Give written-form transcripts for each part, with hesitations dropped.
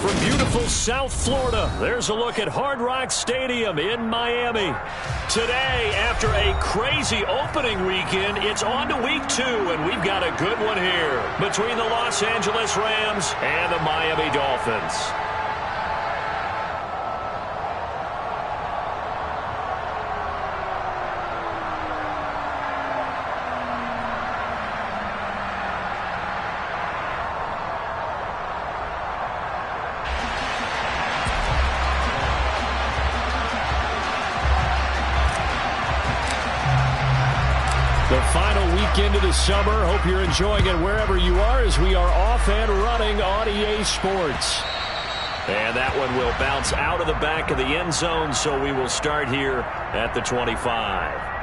From beautiful South Florida, there's a look at Hard Rock Stadium in Miami. Today, after a crazy opening weekend, it's on to week 2, and we've got a good one here between the Los Angeles Rams and the Miami Dolphins. The final weekend of the summer. Hope you're enjoying it wherever you are as we are off and running on EA Sports. And that one will bounce out of the back of the end zone, so we will start here at the 25.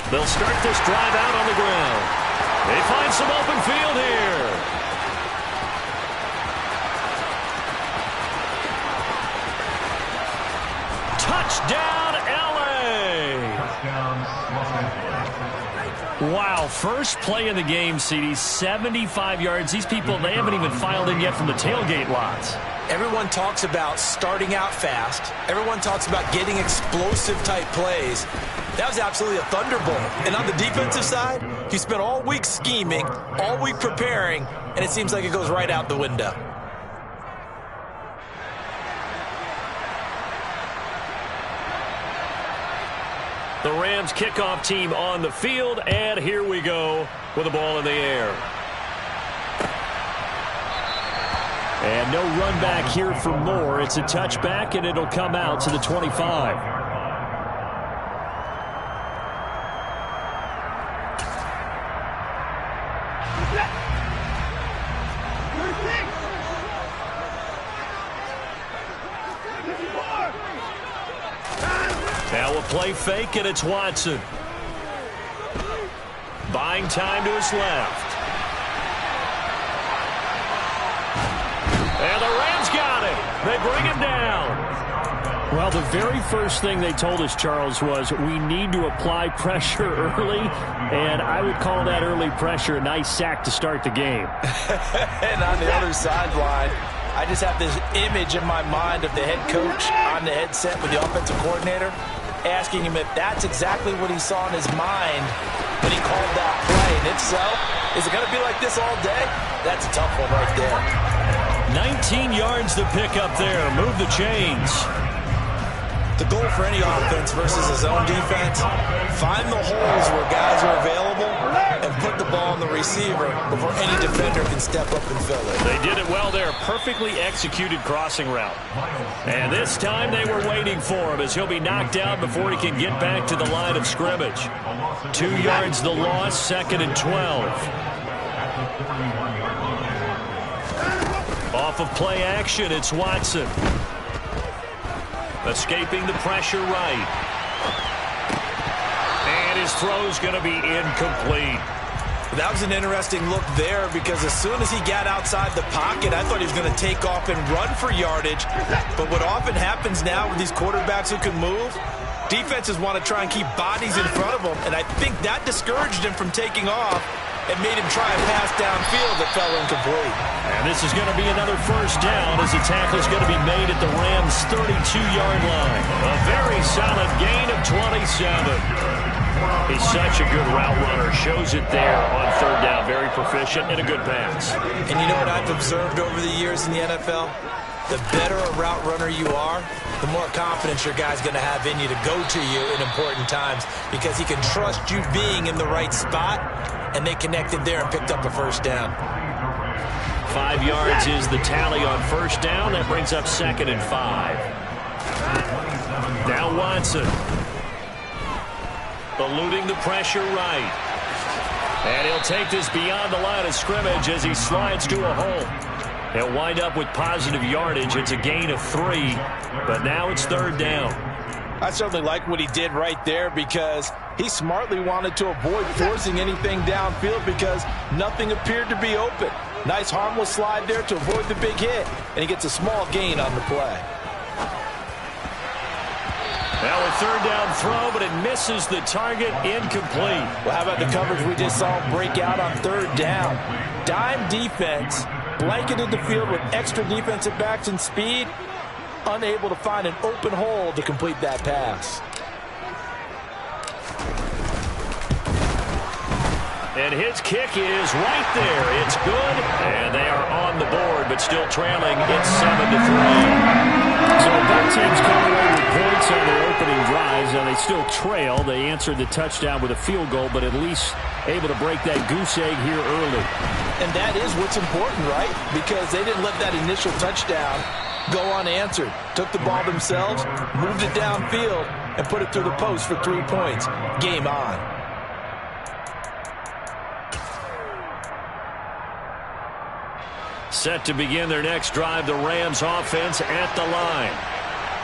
They'll start this drive out on the ground. They find some open field here. Touchdown, LA! Wow, first play of the game, CD, 75 yards. These people, they haven't even filed in yet from the tailgate lots. Everyone talks about starting out fast. Everyone talks about getting explosive-type plays. That was absolutely a thunderbolt. And on the defensive side, he spent all week scheming, all week preparing, and it seems like it goes right out the window. The Rams kickoff team on the field, and here we go with the ball in the air. And no run back here for Moore. It's a touchback, and it'll come out to the 25. Now a play fake, and it's Watson. Buying time to his left. And the Rams got it. They bring him down. Well, the very first thing they told us, Charles, was we need to apply pressure early, and I would call that early pressure a nice sack to start the game. And on the other sideline, I just have this image in my mind of the head coach on the headset with the offensive coordinator asking him if that's exactly what he saw in his mind when he called that play. And if so, is it going to be like this all day? That's a tough one right there. 19 yards to pick up there. Move the chains. The goal for any offense versus a zone defense, find the holes where guys are available and put the ball on the receiver before any defender can step up and fill it. They did it well there. Perfectly executed crossing route. And this time they were waiting for him as he'll be knocked out before he can get back to the line of scrimmage. 2 yards the loss, 2nd and 12. Off of play action, it's Watson. Escaping the pressure right. And his throw's going to be incomplete. That was an interesting look there because as soon as he got outside the pocket, I thought he was going to take off and run for yardage. But what often happens now with these quarterbacks who can move, defenses want to try and keep bodies in front of them. And I think that discouraged him from taking off and made him try a pass downfield that fell incomplete. And this is going to be another first down as the tackle is going to be made at the Rams' 32-yard line. A very solid gain of 27. He's such a good route runner. Shows it there on 3rd down. Very proficient and a good pass. And you know what I've observed over the years in the NFL? The better a route runner you are, the more confidence your guy's going to have in you to go to you in important times because he can trust you being in the right spot, and they connected there and picked up a first down. 5 yards is the tally on first down. That brings up 2nd and 5. Now Watson. Eluding the pressure right. And he'll take this beyond the line of scrimmage as he slides to a hole. He'll wind up with positive yardage. It's a gain of 3, but now it's 3rd down. I certainly like what he did right there because he smartly wanted to avoid forcing anything downfield because nothing appeared to be open. Nice harmless slide there to avoid the big hit, and he gets a small gain on the play. Now a third down throw, but it misses the target, incomplete. Well, how about the coverage we just saw him break out on third down? Dime defense, blanketed the field with extra defensive backs and speed, unable to find an open hole to complete that pass. And his kick is right there. It's good, and they are on the board, but still trailing. It's 7-3. So both teams come away with points on their opening drives, and they still trail. They answered the touchdown with a field goal, but at least able to break that goose egg here early. And that is what's important, right? Because they didn't let that initial touchdown go unanswered. Took the ball themselves, moved it downfield, and put it through the post for 3 points. Game on. Set to begin their next drive, the Rams offense at the line.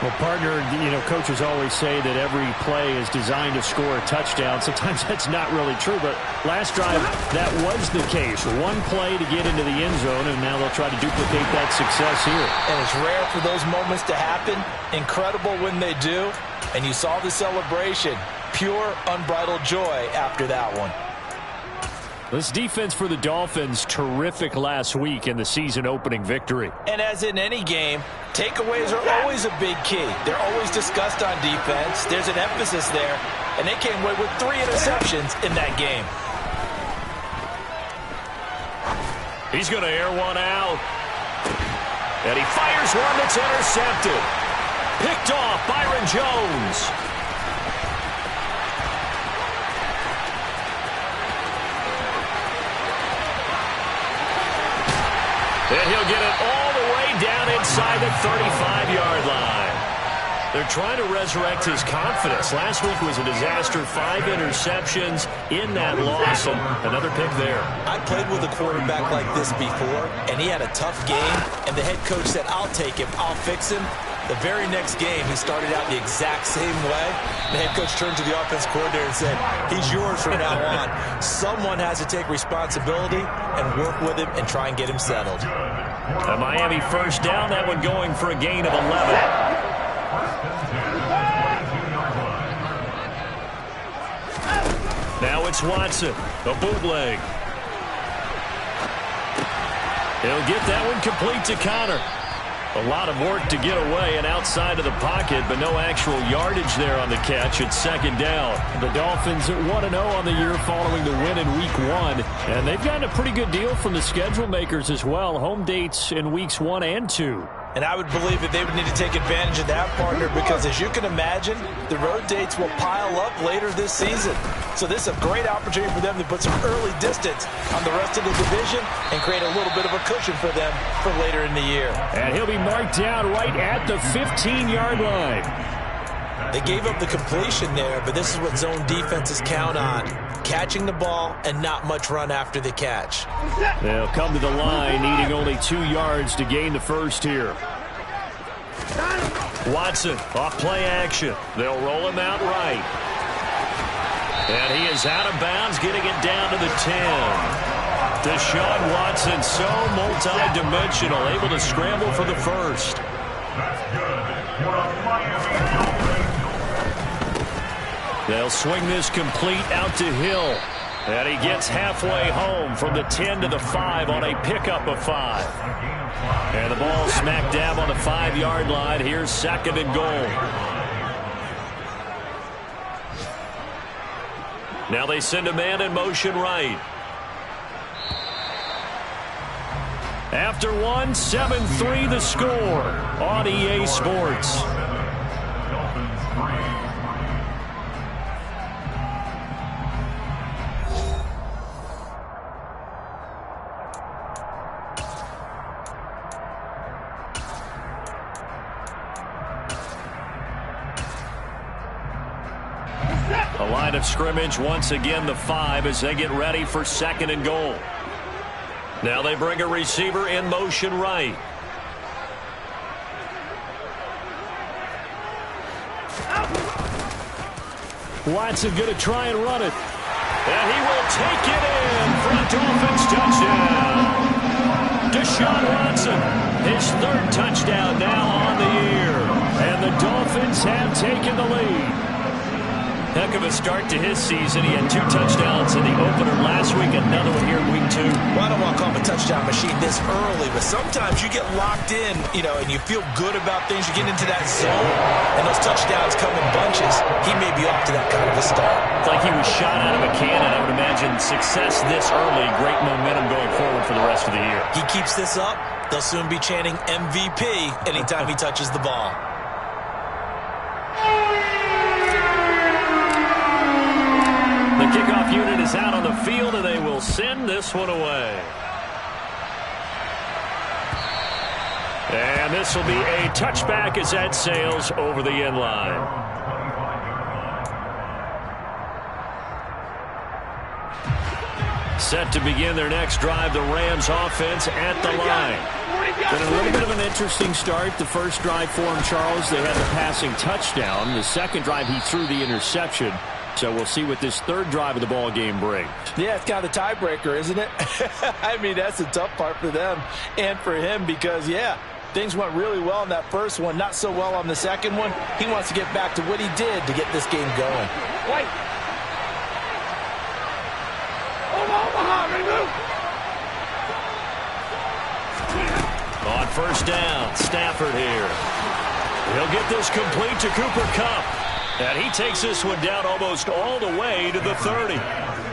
Well, partner, coaches always say that every play is designed to score a touchdown. Sometimes that's not really true, but last drive, that was the case. One play to get into the end zone, and now they'll try to duplicate that success here. And it's rare for those moments to happen. Incredible when they do. And you saw the celebration. Pure, unbridled joy after that one. This defense for the Dolphins, terrific last week in the season-opening victory. And as in any game, takeaways are always a big key. They're always discussed on defense. There's an emphasis there. And they came away with 3 interceptions in that game. He's going to air one out. And he fires one that's intercepted. Picked off Byron Jones. And he'll get it all the way down inside the 35-yard line. They're trying to resurrect his confidence. Last week was a disaster. 5 interceptions in that loss, and another pick there. I played with a quarterback like this before, and he had a tough game, and the head coach said, I'll take him, I'll fix him. The very next game, he started out the exact same way. The head coach turned to the offense coordinator and said, he's yours from now on. Someone has to take responsibility and work with him and try and get him settled. A Miami first down, that one going for a gain of 11. Now it's Watson, a bootleg. He'll get that one complete to Connor. A lot of work to get away and outside of the pocket, but no actual yardage there on the catch. It's second down. The Dolphins 1-0 on the year following the win in Week 1. And they've gotten a pretty good deal from the schedule makers as well. Home dates in Weeks 1 and 2. And I would believe that they would need to take advantage of that, partner, because as you can imagine, the road dates will pile up later this season. So this is a great opportunity for them to put some early distance on the rest of the division and create a little bit of a cushion for them for later in the year. And he'll be marked down right at the 15-yard line. They gave up the completion there, but this is what zone defenses count on. Catching the ball and not much run after the catch. They'll come to the line, needing only 2 yards to gain the first here. Watson, off play action. They'll roll him out right. And he is out of bounds, getting it down to the 10. Deshaun Watson, so multi-dimensional, able to scramble for the first. They'll swing this complete out to Hill. And he gets halfway home from the 10 to the 5 on a pickup of 5. And the ball smack dab on the 5-yard line. Here's second and goal. Now they send a man in motion right. After one, 7-3 the score on EA Sports. A line of scrimmage, once again the 5 as they get ready for second and goal. Now they bring a receiver in motion right. Watson going to try and run it. And he will take it in for a Dolphins touchdown. Deshaun Watson, his third touchdown now on the year. And the Dolphins have taken the lead. Heck of a start to his season. He had 2 touchdowns in the opener last week, another one here in week 2. Well, I don't want to call him a touchdown machine this early, but sometimes you get locked in, and you feel good about things. You get into that zone, and those touchdowns come in bunches. He may be off to that kind of a start. It's like he was shot out of a cannon. I would imagine success this early, great momentum going forward for the rest of the year. He keeps this up, they'll soon be chanting MVP anytime he touches the ball. The kickoff unit is out on the field, and they will send this one away. And this will be a touchback as that sails over the end line. Set to begin their next drive, the Rams offense at the line. Been a little bit of an interesting start. The first drive for him, Charles, they had the passing touchdown. The second drive, he threw the interception. So we'll see what this third drive of the ball game brings. Yeah, it's kind of the tiebreaker, isn't it? I mean, that's the tough part for them and for him because, yeah, things went really well in that first one, not so well on the second one. He wants to get back to what he did to get this game going. Wait. On first down, Stafford here. He'll get this complete to Cooper Kupp. And he takes this one down almost all the way to the 30.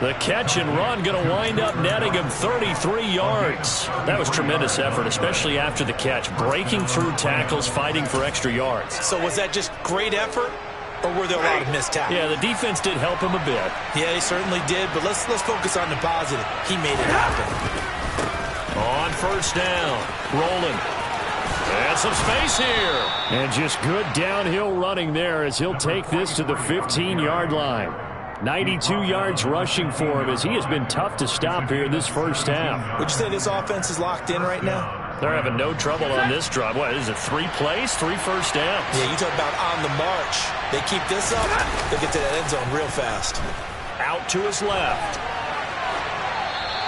The catch and run going to wind up netting him 33 yards. That was tremendous effort, especially after the catch. Breaking through tackles, fighting for extra yards. So was that just great effort, or were there a lot of missed tackles? Yeah, the defense did help him a bit. Yeah, they certainly did, but let's focus on the positive. He made it happen. On first down, rolling. And some space here. And just good downhill running there as he'll take this to the 15-yard line. 92 yards rushing for him as he has been tough to stop here this first half. Would you say this offense is locked in right now? They're having no trouble on this drive. What, is it 3 plays, 3 first downs? Yeah, you talk about on the march. They keep this up, they'll get to that end zone real fast. Out to his left.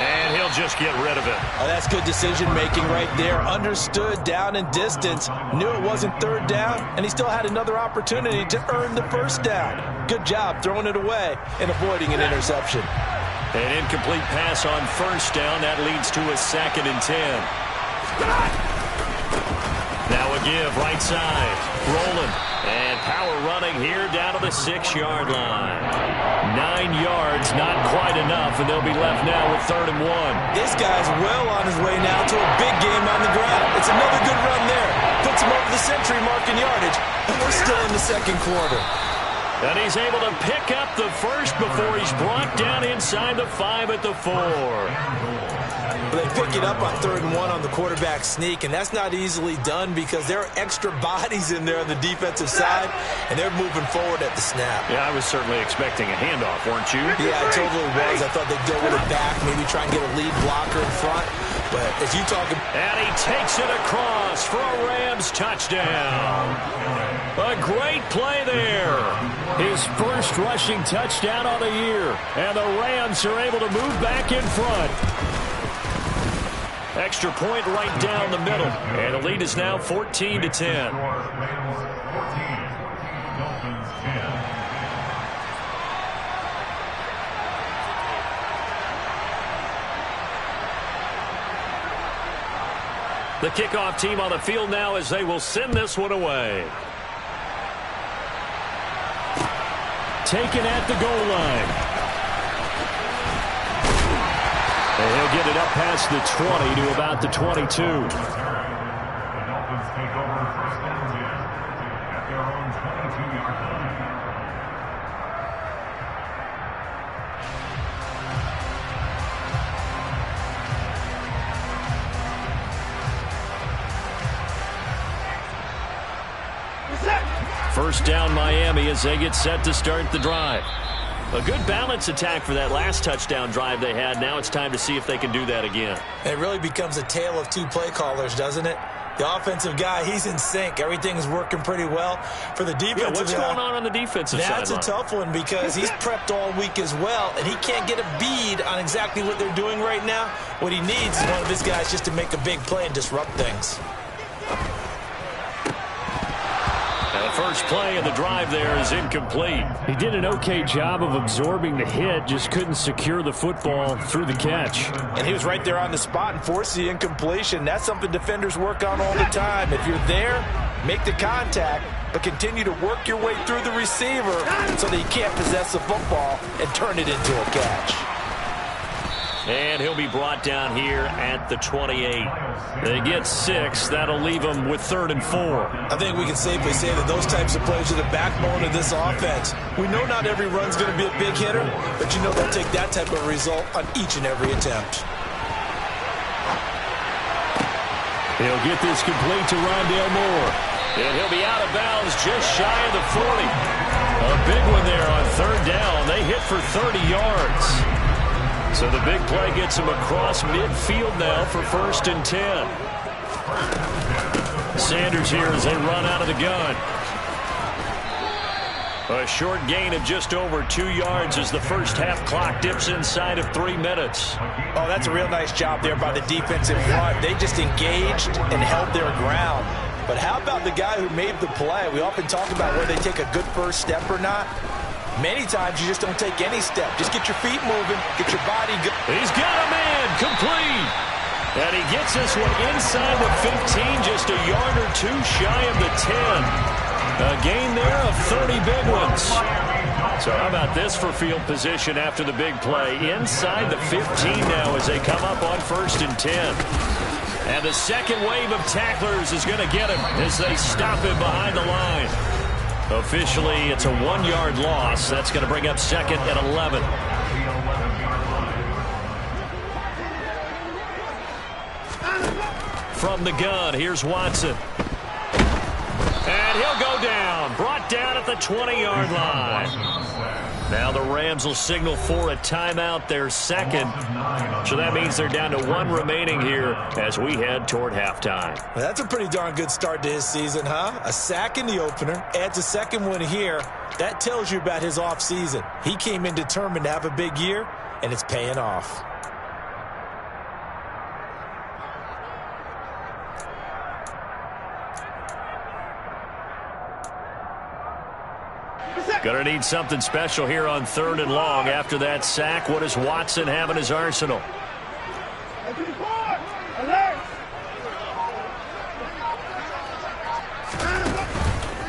And he'll just get rid of it. Oh, that's good decision-making right there. Understood down and distance. Knew it wasn't third down, and he still had another opportunity to earn the first down. Good job throwing it away and avoiding an interception. An incomplete pass on first down. That leads to a 2nd and 10. Now a give, right side. Rolling. And power running here down to the 6-yard line. 9 yards, not quite enough, and they'll be left now with 3rd and 1. This guy's well on his way now to a big game on the ground. It's another good run there. Puts him over the century mark in yardage, and we're still in the second quarter. And he's able to pick up the first before he's brought down inside the 5 at the 4. They pick it up on 3rd and 1 on the quarterback sneak, and that's not easily done because there are extra bodies in there on the defensive side, and they're moving forward at the snap. Yeah, I was certainly expecting a handoff, weren't you? Yeah, I totally was. I thought they'd go with it back, maybe try and get a lead blocker in front. But as you talk about... And he takes it across for a Rams touchdown. A great play there. His first rushing touchdown on the year. And the Rams are able to move back in front. Extra point right down the middle. And the lead is now 14-10. The kickoff team on the field now as they will send this one away. Taken at the goal line. And he'll get it up past the 20 to about the 22. First down Miami as they get set to start the drive. A good balance attack for that last touchdown drive they had. Now it's time to see if they can do that again. It really becomes a tale of two play callers, doesn't it? The offensive guy, he's in sync. Everything is working pretty well for the defensive what's guy. going on the defensive side? That's a tough one because he's prepped all week as well, and he can't get a bead on exactly what they're doing right now. What he needs is one of his guys just to make a big play and disrupt things. And the first play of the drive there is incomplete. He did an okay job of absorbing the hit, just couldn't secure the football through the catch. And he was right there on the spot and forced the incompletion. That's something defenders work on all the time. If you're there, make the contact, but continue to work your way through the receiver so that he can't possess the football and turn it into a catch. And he'll be brought down here at the 28. They get 6. That'll leave them with 3rd and 4. I think we can safely say that those types of plays are the backbone of this offense. We know not every run's going to be a big hitter, but you know they'll take that type of result on each and every attempt. He'll get this complete to Rondale Moore. And he'll be out of bounds just shy of the 40. A big one there on 3rd down. They hit for 30 yards. So the big play gets him across midfield now for 1st and 10. Sanders here as they run out of the gun. A short gain of just over 2 yards as the first half clock dips inside of 3 minutes. Oh, that's a real nice job there by the defensive front. They just engaged and held their ground. But how about the guy who made the play? We often talk about whether they take a good first step or not. Many times you just don't take any step. Just get your feet moving, get your body going. He's got a man, complete. And he gets this one inside the 15, just a yard or 2 shy of the 10. A gain there of 30 big ones. So how about this for field position after the big play? Inside the 15 now as they come up on 1st and 10. And the second wave of tacklers is going to get him as they stop him behind the line. Officially, it's a 1-yard loss. That's going to bring up 2nd and 11. From the gun, here's Watson. And he'll go down. Brought down at the 20-yard line. Now the Rams will signal for a timeout, their 2nd. So that means they're down to 1 remaining here as we head toward halftime. Well, that's a pretty darn good start to his season, huh? A sack in the opener, adds a 2nd one here. That tells you about his offseason. He came in determined to have a big year, and it's paying off. Going to need something special here on 3rd and long. After that sack, what does Watson have in his arsenal?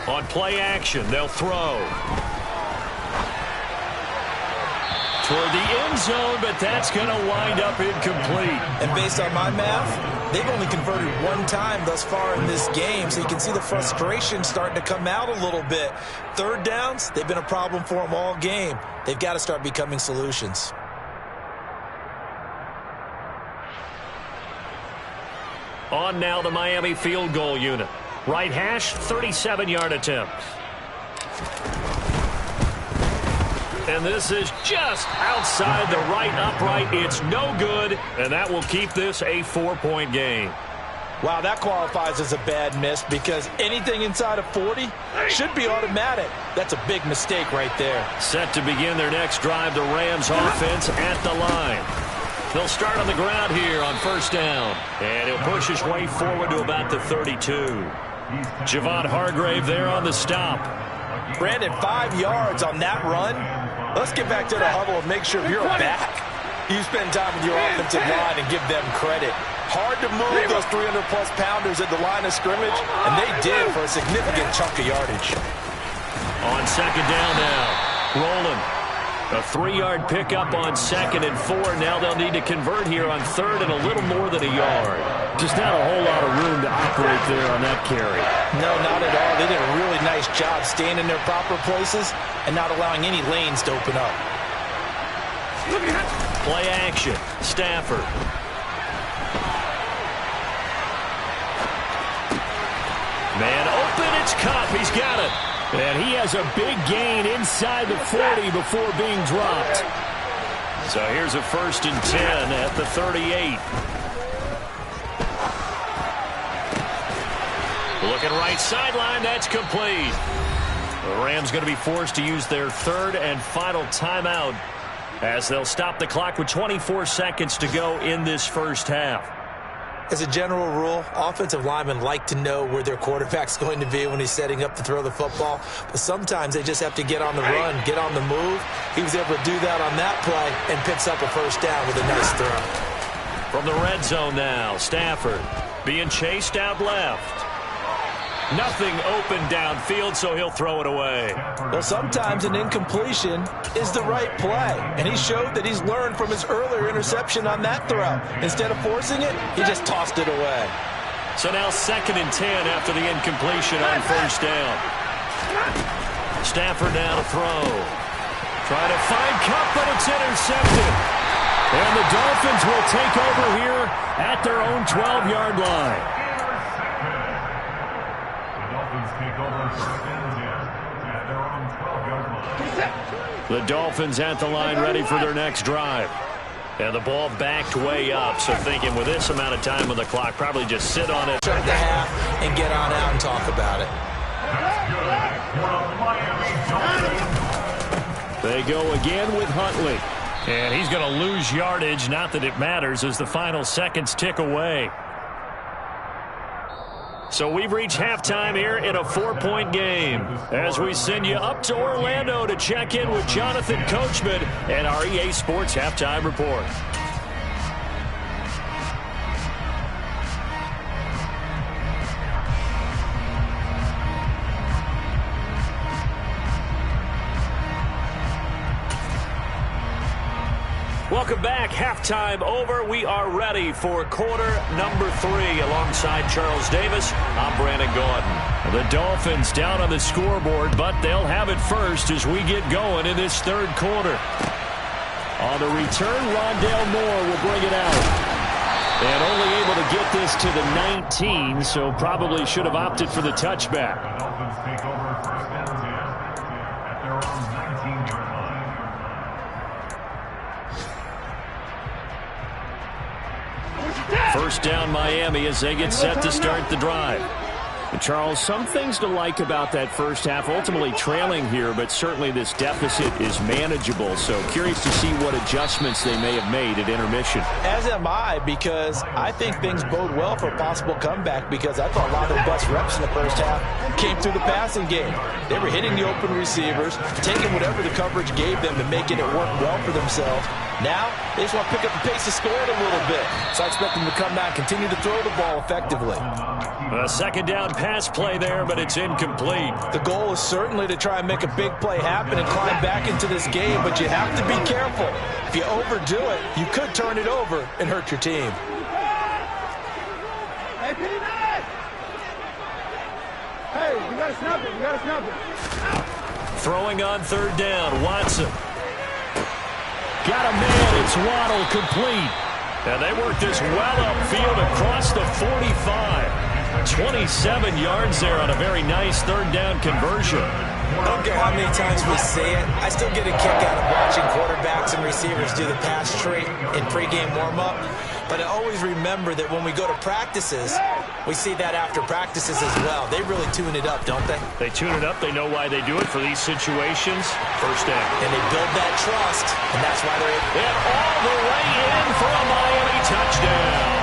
On play action, they'll throw. Toward the end zone, but that's going to wind up incomplete. And based on my math, they've only converted 1 time thus far in this game, so you can see the frustration starting to come out a little bit. 3rd downs, they've been a problem for them all game. They've got to start becoming solutions. On now the Miami field goal unit. Right hash, 37-yard attempt. And this is just outside the right upright. It's no good, and that will keep this a 4-point game. Wow, that qualifies as a bad miss because anything inside of 40 should be automatic. That's a big mistake right there. Set to begin their next drive, the Rams offense at the line. They'll start on the ground here on 1st down. And he'll push his way forward to about the 32. Javon Hargrave there on the stop. Brandon, 5 yards on that run. Let's get back to the huddle and make sure you're back. You spend time with your offensive line and give them credit. Hard to move those 300-plus pounders at the line of scrimmage, and they did for a significant chunk of yardage. On 2nd down now, rolling. A 3-yard pickup on 2nd and 4. Now they'll need to convert here on 3rd and a little more than a yard. Just not a whole lot of room to operate there on that carry. No, not at all. They did a really nice job staying in their proper places and not allowing any lanes to open up. Play action. Stafford. Man open, it's Cup. He's got it. And he has a big gain inside the 40 before being dropped. So here's a 1st and 10 at the 38. Looking right sideline, that's complete. The Rams going to be forced to use their third and final timeout as they'll stop the clock with 24 seconds to go in this first half. As a general rule, offensive linemen like to know where their quarterback's going to be when he's setting up to throw the football. But sometimes they just have to get on the run, get on the move. He was able to do that on that play and picks up a first down with a nice throw. From the red zone now, Stafford being chased out left. Nothing open downfield, so he'll throw it away. Well, sometimes an incompletion is the right play, and he showed that he's learned from his earlier interception on that throw. Instead of forcing it, he just tossed it away. So now 2nd and 10 after the incompletion on first down. Stafford now to throw. Trying to find Kupp, but it's intercepted. And the Dolphins will take over here at their own 12-yard line. The Dolphins at the line, ready for their next drive. And the ball backed way up, so thinking with this amount of time on the clock, probably just sit on it. Start the half and get on out and talk about it. They go again with Huntley. And he's going to lose yardage, not that it matters, as the final seconds tick away. So we've reached halftime here in a 4-point game as we send you up to Orlando to check in with Jonathan Coachman and our EA Sports Halftime Report. Welcome back. Halftime over. We are ready for quarter number 3. Alongside Charles Davis, I'm Brandon Gaudin. The Dolphins down on the scoreboard, but they'll have it first as we get going in this third quarter. On the return, Rondale Moore will bring it out. And only able to get this to the 19, so probably should have opted for the touchback. Dolphins take over first and 10 at their own 19-yard line. First down Miami as they get set to start the drive. And Charles, some things to like about that first half. Ultimately trailing here, but certainly this deficit is manageable. So curious to see what adjustments they may have made at intermission. As am I, because I think things bode well for a possible comeback, because I thought a lot of their best reps in the first half came through the passing game. They were hitting the open receivers, taking whatever the coverage gave them and making it work well for themselves. Now, they just want to pick up the pace of scoring a little bit. So I expect them to come back, continue to throw the ball effectively. A second down pass play there, but it's incomplete. The goal is certainly to try and make a big play happen and climb back into this game, but you have to be careful. If you overdo it, you could turn it over and hurt your team. Hey, you gotta snap it, you gotta snap it. Throwing on third down, Watson. Got a man, it's Waddle, complete. And they work this well upfield across the 45. 27 yards there on a very nice third down conversion. I don't care how many times we see it, I still get a kick out of watching quarterbacks and receivers do the pass tree in pregame warm-up. But I always remember that when we go to practices, we see that after practices as well. They really tune it up, don't they? They tune it up. They know why they do it for these situations. First down. And they build that trust, and that's why they're able. And all the way in for a Miami touchdown.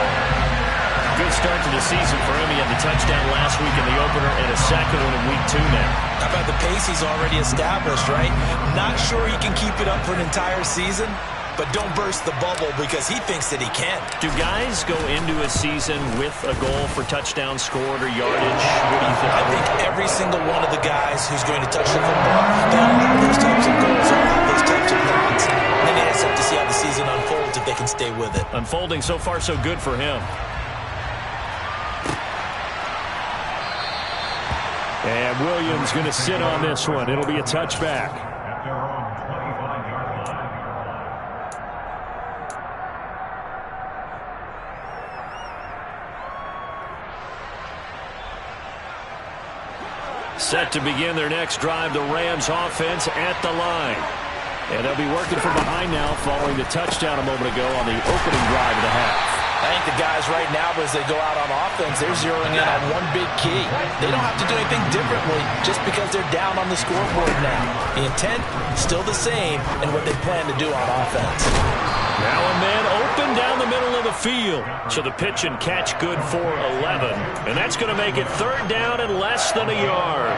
Good start to the season for him. He had the touchdown last week in the opener and a second one in week 2 now. How about the pace he's already established, right? Not sure he can keep it up for an entire season, but don't burst the bubble because he thinks that he can. Do guys go into a season with a goal for touchdown scored or yardage? What do you think? I think every single one of the guys who's going to touch the football, they all have those types of goals, all have those types of thoughts. And then they just have to see how the season unfolds if they can stay with it. Unfolding so far so good for him. And Williams going to sit on this one. It'll be a touchback. At their own 25-yard line. Set to begin their next drive, the Rams offense at the line. And they'll be working from behind now following the touchdown a moment ago on the opening drive of the half. I think the guys guys right now, but as they go out on offense, they're zeroing in on one big key. They don't have to do anything differently just because they're down on the scoreboard now. The intent, still the same in what they plan to do on offense. Now a man open down the middle of the field. So the pitch and catch good for 11. And that's going to make it 3rd down and less than a yard.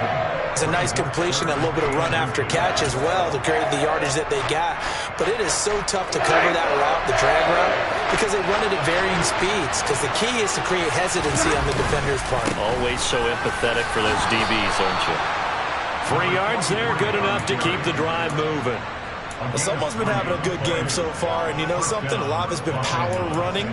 It's a nice completion, a little bit of run after catch as well to create the yardage that they got. But it is so tough to cover that route, the drag route, because they run it at varying speeds. Because the key is to create hesitancy on the defender's part. Always so empathetic for those DBs, aren't you? 3 yards there, good enough to keep the drive moving. Well, someone's been having a good game so far, and you know something? A lot of it's been power running.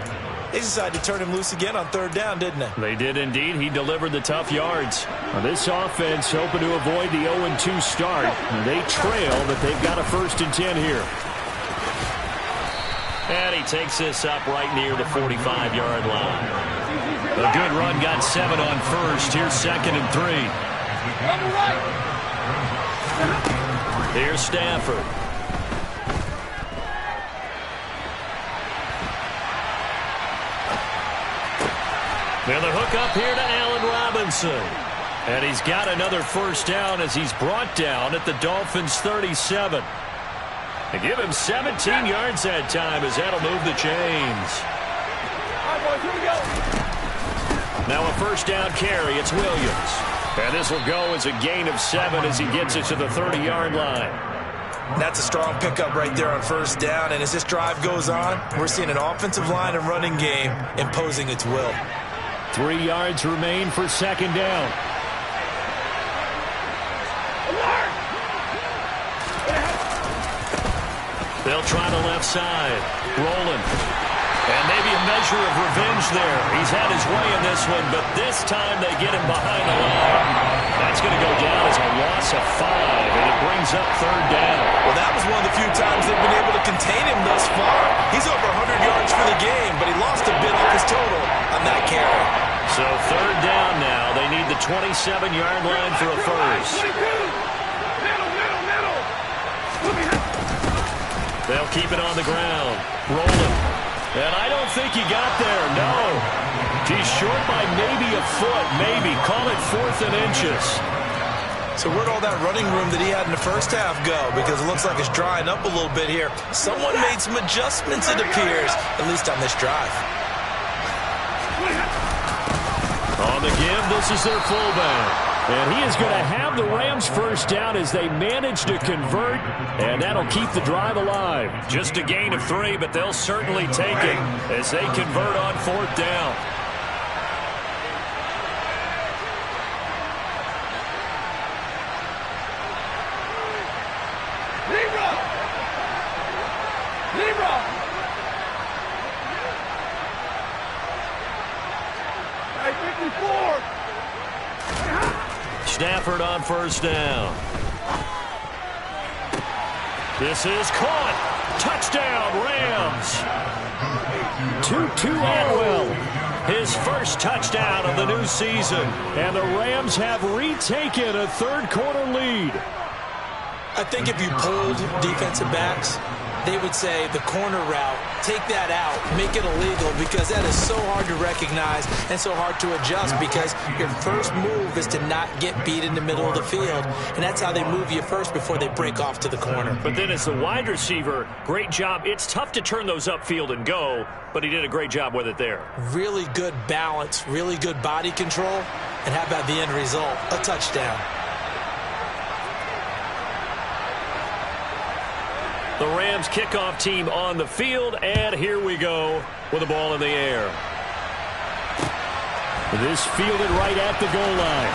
They decided to turn him loose again on 3rd down, didn't they? They did indeed. He delivered the tough yards. Now this offense hoping to avoid the 0-2 start. They trail, but they've got a 1st and 10 here. And he takes this up right near the 45-yard line. A good run got 7 on 1st. Here's 2nd and 3. Here's Stafford. And the hook up here to Allen Robinson. And he's got another 1st down as he's brought down at the Dolphins' 37. They give him 17 yards that time as that'll move the chains. All right, boys, here we go. Now a 1st down carry. It's Williams. And this will go as a gain of 7 as he gets it to the 30-yard line. That's a strong pickup right there on 1st down. And as this drive goes on, we're seeing an offensive line and running game imposing its will. 3 yards remain for 2nd down. They'll try the left side. Rolling. And maybe a measure of revenge there. He's had his way in this one, but this time they get him behind the line. That's going to go down as a loss of 5, and it brings up 3rd down. Well, that was one of the few times they've been able to contain him thus far. He's over 100 yards for the game, but he lost a bit off his total on that carry. So 3rd down now. They need the 27-yard line for a 1st. They'll keep it on the ground. Rolling. And I don't think he got there. No. He's short by maybe a foot. Maybe. Call it 4th and inches. So where'd all that running room that he had in the first half go? Because it looks like it's drying up a little bit here. Someone made some adjustments, it appears, at least on this drive. On the give, this is their fullback. And he is going to have the Rams 1st down as they manage to convert, and that'll keep the drive alive. Just a gain of 3, but they'll certainly take it as they convert on 4th down. Stafford on 1st down. This is caught. Touchdown, Rams. Tutu Atwell. His 1st touchdown of the new season. And the Rams have retaken a 3rd quarter lead. I think if you polled defensive backs, they would say the corner route, take that out, make it illegal, because that is so hard to recognize and so hard to adjust, because your first move is to not get beat in the middle of the field, and that's how they move you first before they break off to the corner. But then as the wide receiver, great job. It's tough to turn those upfield and go, but he did a great job with it there. Really good balance, really good body control, and how about the end result? A touchdown. The Rams kickoff team on the field, and here we go with the ball in the air. This fielded right at the goal line.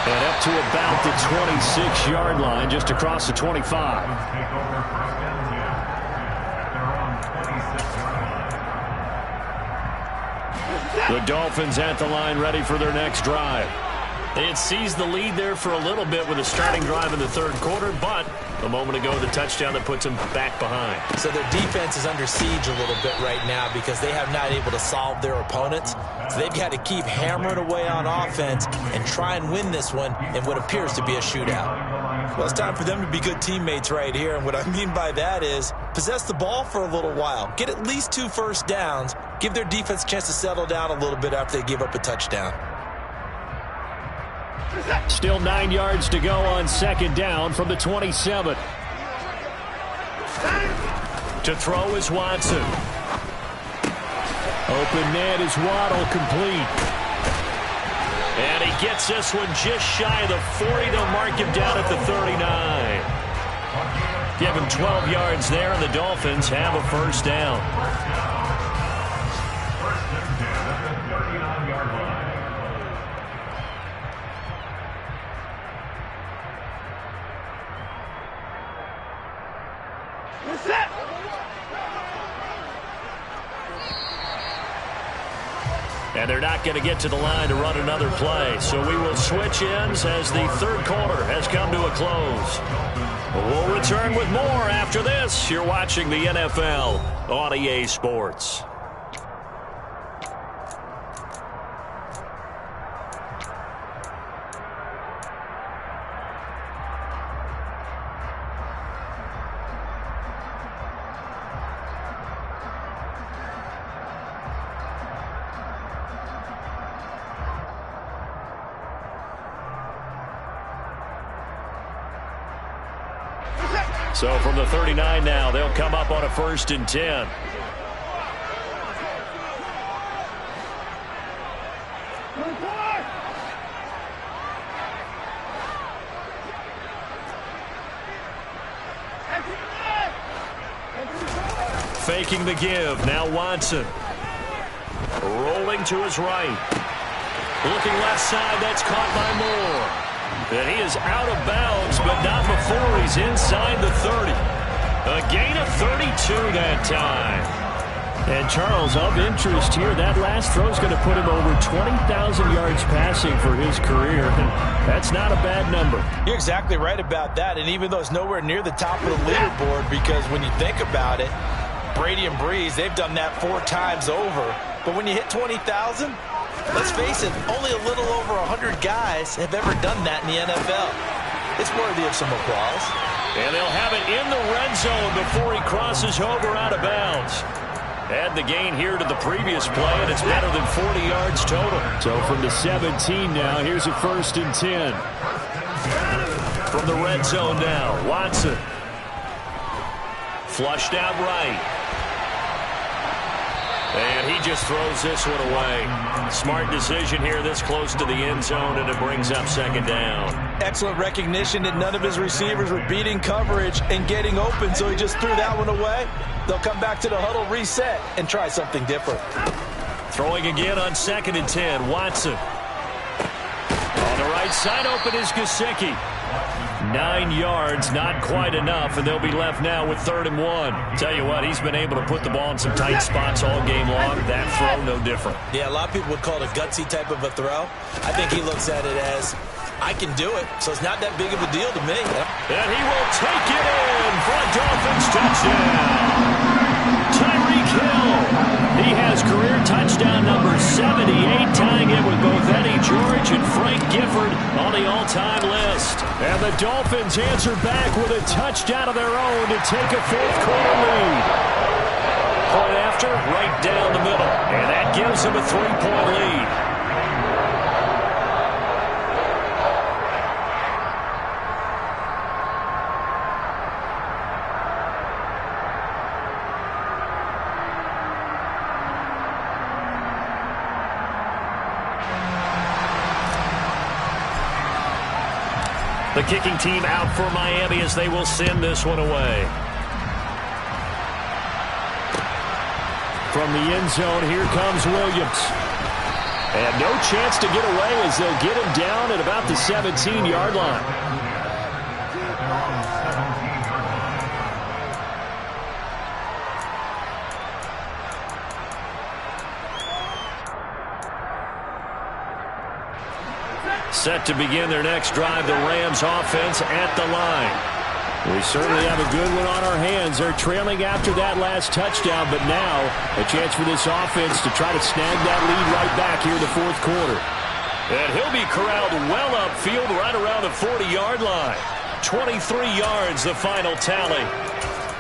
And up to about the 26-yard line, just across the 25. Take over 1st down, they're on 26 yards. The Dolphins at the line, ready for their next drive. They had seized the lead there for a little bit with a starting drive in the 3rd quarter, but a moment ago, the touchdown that puts them back behind. So their defense is under siege a little bit right now because they have not able to solve their opponents. So they've got to keep hammering away on offense and try and win this one in what appears to be a shootout. Well, it's time for them to be good teammates right here. And what I mean by that is possess the ball for a little while. Get at least 2 first downs. Give their defense a chance to settle down a little bit after they give up a touchdown. Still 9 yards to go on second down from the 27. To throw is Watson. Open man is Waddle, complete. And he gets this one just shy of the 40. They'll mark him down at the 39. Give him 12 yards there, and the Dolphins have a first down. And they're not going to get to the line to run another play. So we will switch ends as the third quarter has come to a close. We'll return with more after this. You're watching the NFL on EA Sports. So from the 39 now, they'll come up on a 1st and 10. Faking the give. Now Watson. Rolling to his right. Looking left side. That's caught by Moore. And he is out of bounds, but not before he's inside the 30. A gain of 32 that time. And Charles, of interest here, that last throw is going to put him over 20,000 yards passing for his career. And that's not a bad number. You're exactly right about that. And even though it's nowhere near the top of the leaderboard, because when you think about it, Brady and Breeze, they've done that 4 times over. But when you hit 20,000, let's face it, only a little over 100 guys have ever done that in the NFL. It's worthy of some applause. And they'll have it in the red zone before he crosses over out of bounds. Add the gain here to the previous play, and it's better than 40 yards total. So from the 17 now, here's a 1st and 10. From the red zone now, Watson. Flushed out right. And he just throws this one away. Smart decision here this close to the end zone, and it brings up 2nd down. Excellent recognition that none of his receivers were beating coverage and getting open, so he just threw that one away. They'll come back to the huddle, reset, and try something different. Throwing again on 2nd and 10, Watson. On the right side, open is Gesicki. 9 yards, not quite enough, and they'll be left now with 3rd and 1. Tell you what, he's been able to put the ball in some tight spots all game long. That throw, no different. Yeah, a lot of people would call it a gutsy type of a throw. I think he looks at it as, I can do it, so it's not that big of a deal to me. And he will take it in for a Dolphins touchdown. Tyreek Hill. He has career touchdown number 78, tying it with both Eddie George and Frank Gifford on the all-time list. And the Dolphins answer back with a touchdown of their own to take a 4th quarter lead. Point after, right down the middle. And that gives him a 3-point lead. The kicking team out for Miami as they will send this one away. From the end zone, here comes Williams. And no chance to get away as they'll get him down at about the 17-yard line. Set to begin their next drive, the Rams offense at the line. We certainly have a good one on our hands. They're trailing after that last touchdown, but now a chance for this offense to try to snag that lead right back here in the 4th quarter. And he'll be corralled well upfield right around the 40-yard line. 23 yards, the final tally.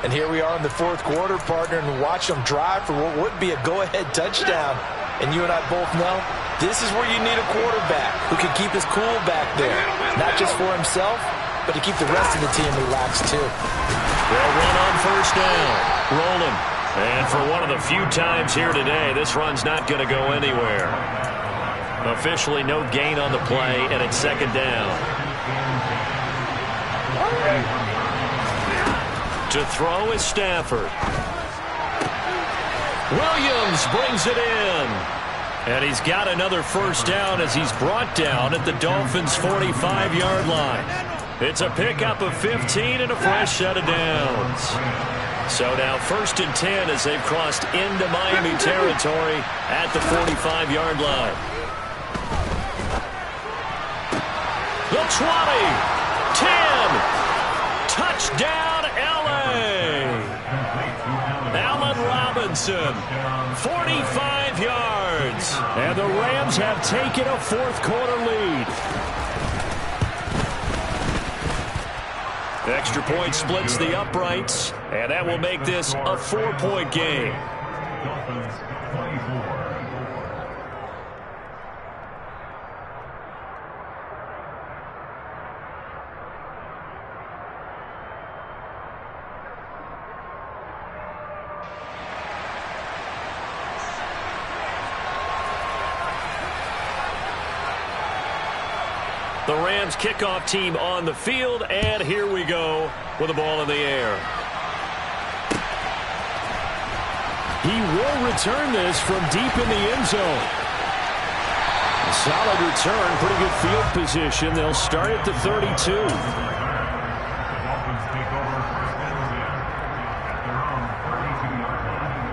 And here we are in the fourth quarter, partner, and watch them drive for what would be a go-ahead touchdown. And you and I both know this is where you need a quarterback who can keep his cool back there, not just for himself, but to keep the rest of the team relaxed too. They'll run on first down. Rolling. And for one of the few times here today, this run's not going to go anywhere. Officially no gain on the play, and it's second down. To throw is Stafford. Williams brings it in. And he's got another first down as he's brought down at the Dolphins' 45-yard line. It's a pickup of 15 and a fresh set of downs. So now 1st and 10 as they've crossed into Miami territory at the 45-yard line. The 20, 10, touchdown L.A. Allen Robinson, 45 yards. And the Rams have taken a fourth quarter lead. Extra point splits the uprights, and that will make this a 4-point game. Dolphins 24. The Rams kickoff team on the field, and here we go with the ball in the air. He will return this from deep in the end zone. A solid return, pretty good field position. They'll start at the 32. The Dolphins take over first and 10 at their own 32-yard line.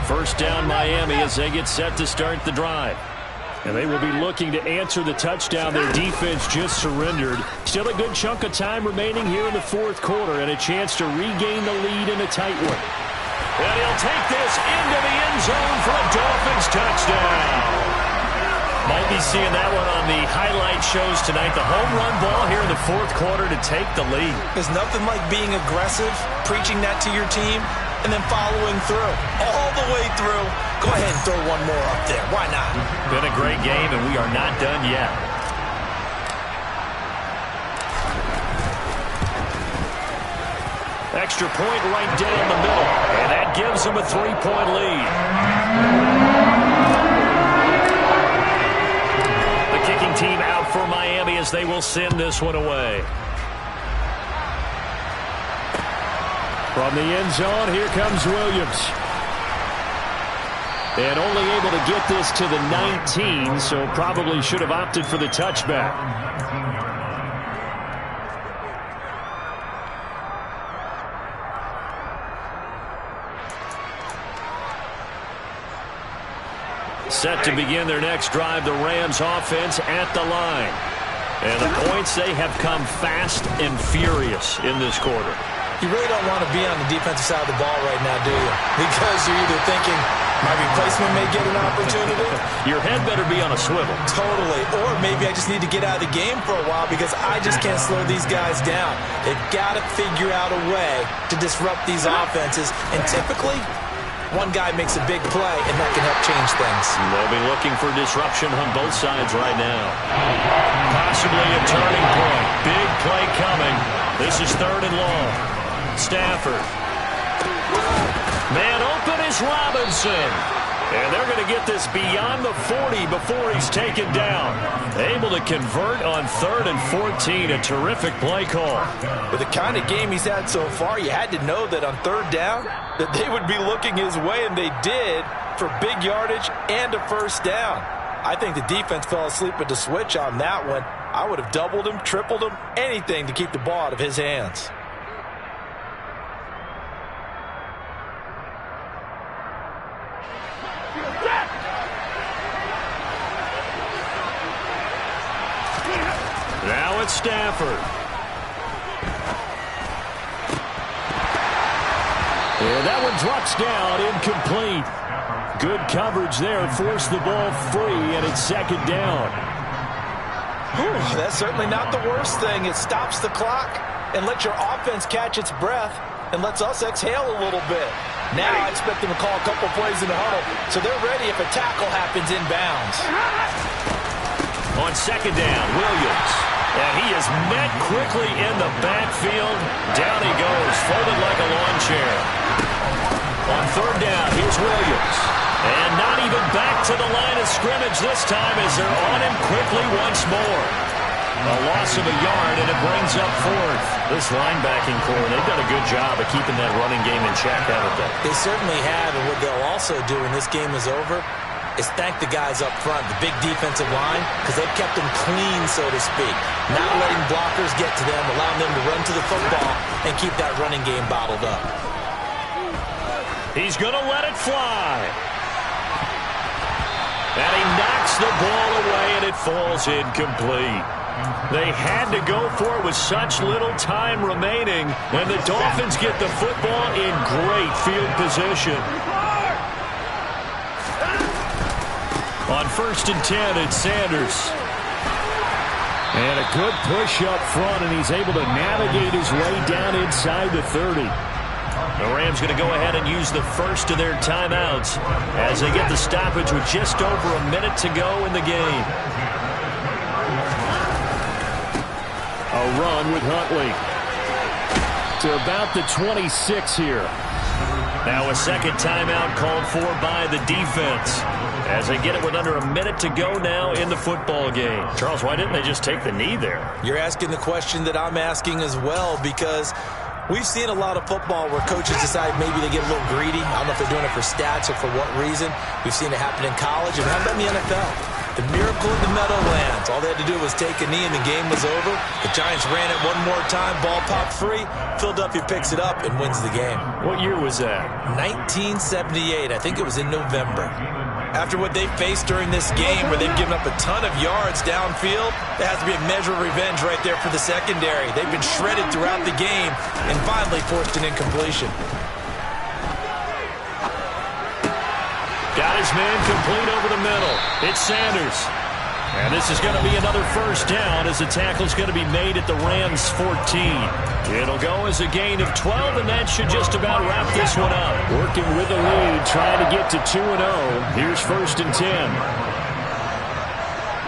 First down Miami as they get set to start the drive. And they will be looking to answer the touchdown their defense just surrendered. Still a good chunk of time remaining here in the fourth quarter and a chance to regain the lead in a tight one. And he'll take this into the end zone for a Dolphins touchdown. Might be seeing that one on the highlight shows tonight. The home run ball here in the fourth quarter to take the lead. There's nothing like being aggressive, preaching that to your team, and then following through, all the way through. Go ahead and throw one more up there. Why not? Been a great game, and we are not done yet. Extra point right down the middle, and that gives them a 3-point lead. The kicking team out for Miami as they will send this one away. From the end zone, here comes Williams. And only able to get this to the 19, so probably should have opted for the touchback. Set to begin their next drive, the Rams offense at the line. And the points, they have come fast and furious in this quarter. You really don't want to be on the defensive side of the ball right now, do you? Because you're either thinking my replacement may get an opportunity. Your head better be on a swivel. Totally. Or maybe I just need to get out of the game for a while because I just can't slow these guys down. They've got to figure out a way to disrupt these offenses. And typically, one guy makes a big play, and that can help change things. They'll be looking for disruption on both sides right now. Possibly a turning point. Big play coming. This is 3rd and long. Stafford. Man open is Robinson. And they're going to get this beyond the 40 before he's taken down. Able to convert on 3rd and 14. A terrific play call. With the kind of game he's had so far, you had to know that on 3rd down, that they would be looking his way, and they did, for big yardage and a first down. I think the defense fell asleep at the switch on that one. I would have doubled him, tripled him, anything to keep the ball out of his hands. Now it's Stafford. And that one drops down, incomplete. Good coverage there, forced the ball free, and it's second down. That's certainly not the worst thing. It stops the clock and lets your offense catch its breath and lets us exhale a little bit. Now I expect them to call a couple plays in the huddle, so they're ready if a tackle happens inbounds. On second down, Williams. And he is met quickly in the backfield. Down he goes, folded like a lawn chair. On third down, here's Williams. And not even back to the line of scrimmage this time as they're on him quickly once more. A loss of a yard, and it brings up fourth. This linebacking core, they've done a good job of keeping that running game in check, haven't they? They certainly have, and what they'll also do when this game is over is thank the guys up front, the big defensive line, because they've kept them clean, so to speak. Not letting blockers get to them, allowing them to run to the football and keep that running game bottled up. He's going to let it fly. And he knocks the ball away, and it falls incomplete. They had to go for it with such little time remaining, and the Dolphins get the football in great field position. On 1st and 10, it's Sanders. And a good push up front, and he's able to navigate his way down inside the 30. The Rams going to go ahead and use the first of their timeouts as they get the stoppage with just over a minute to go in the game. A run with Huntley to about the 26 here. Now a second timeout called for by the defense as they get it with under a minute to go now in the football game. Charles, why didn't they just take the knee there? You're asking the question that I'm asking as well, because we've seen a lot of football where coaches decide maybe they get a little greedy. I don't know if they're doing it for stats or for what reason. We've seen it happen in college, and how about in the NFL? The miracle of the Meadowlands. All they had to do was take a knee and the game was over. The Giants ran it one more time. Ball popped free. Philadelphia picks it up and wins the game. What year was that? 1978. I think it was in November. After what they faced during this game where they've given up a ton of yards downfield, there has to be a measure of revenge right there for the secondary. They've been shredded throughout the game and finally forced an incompletion. Got his man complete over the middle. It's Sanders. And this is going to be another first down as the tackle's going to be made at the Rams' 14. It'll go as a gain of 12, and that should just about wrap this one up. Working with a lead, trying to get to 2-0. Here's 1st and 10.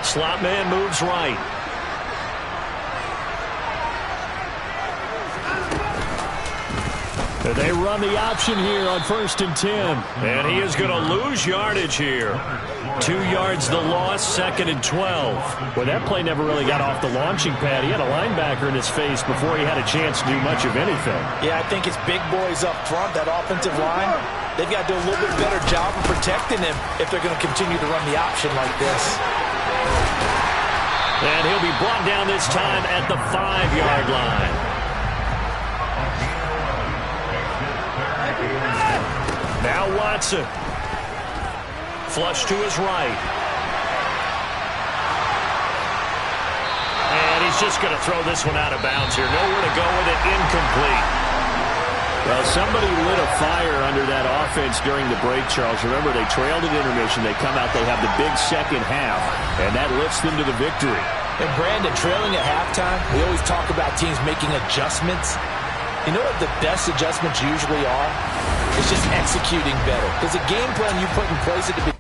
Slot man moves right. They run the option here on 1st and 10. And he is going to lose yardage here. 2 yards the loss, 2nd and 12. Well, that play never really got off the launching pad. He had a linebacker in his face before he had a chance to do much of anything. Yeah, I think it's big boys up front, that offensive line. They've got to do a little bit better job of protecting him if they're going to continue to run the option like this. And he'll be brought down this time at the 5-yard line. Now Watson. Flush to his right. And he's just going to throw this one out of bounds here. Nowhere to go with it. Incomplete. Well, somebody lit a fire under that offense during the break, Charles. Remember, they trailed at intermission. They come out, they have the big second half, and that lifts them to the victory. And Brandon, trailing at halftime, we always talk about teams making adjustments. You know what the best adjustments usually are? It's just executing better. There's a game plan you put in place at the beginning.